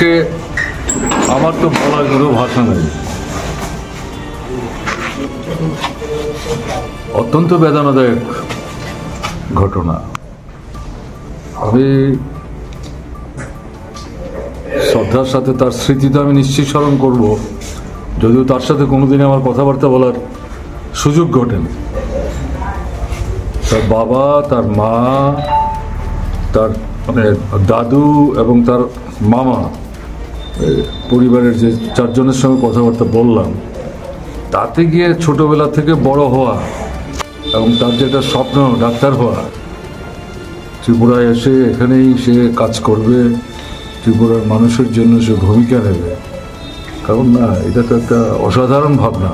কে আমার তো বলার কোনো ভাষা নেই। অত্যন্ত বেদনাদায়ক ঘটনা। আমি শ্রদ্ধার সাথে তার স্মৃতিতে আমি নিশ্চয়ই স্মরণ করব, যদিও তার সাথে কোনোদিন আমার কথাবার্তা বলার সুযোগ ঘটেনি। তার বাবা, তার মা, তার মানে দাদু এবং তার মামা, পরিবারের যে চারজনের সঙ্গে কথাবার্তা বললাম, তাতে গিয়ে ছোটবেলা থেকে বড় হওয়া এবং তার যেটা স্বপ্ন ডাক্তার হওয়া, ত্রিপুরায় এসে এখানেই সে কাজ করবে, ত্রিপুরার মানুষের জন্য সে ভূমিকা নেবে, কারণ না, এটা তো একটা অসাধারণ ভাবনা।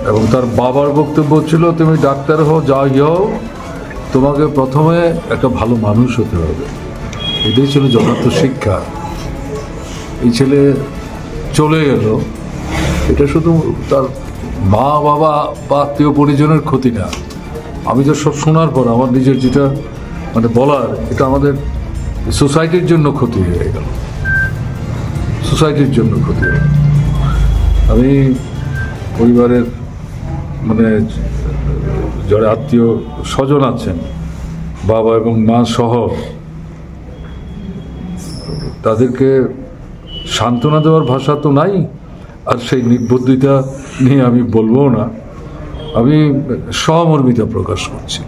এবং তার বাবার বক্তব্য ছিল, তুমি ডাক্তার হও, যাই হও, তোমাকে প্রথমে একটা ভালো মানুষ হতে হবে। এটাই ছিল যথার্থ শিক্ষা। এই ছেলে চলে গেল, এটা শুধু তার মা বাবা বা আত্মীয় পরিজনের ক্ষতি না। আমি তো সব শোনার পর আমার নিজের যেটা মানে বলার, এটা আমাদের সোসাইটির জন্য ক্ষতি হয়ে গেল, সোসাইটির জন্য ক্ষতি হয়ে গেল। আমি পরিবারের মানে যারা আত্মীয় স্বজন আছেন, বাবা এবং মা সহ, তাদেরকে সান্ত্বনা দেওয়ার ভাষা তো নাই, আর সেই নির্বুদ্ধিতা নিয়ে আমি বলবো না। আমি সহমর্মিতা প্রকাশ করছি।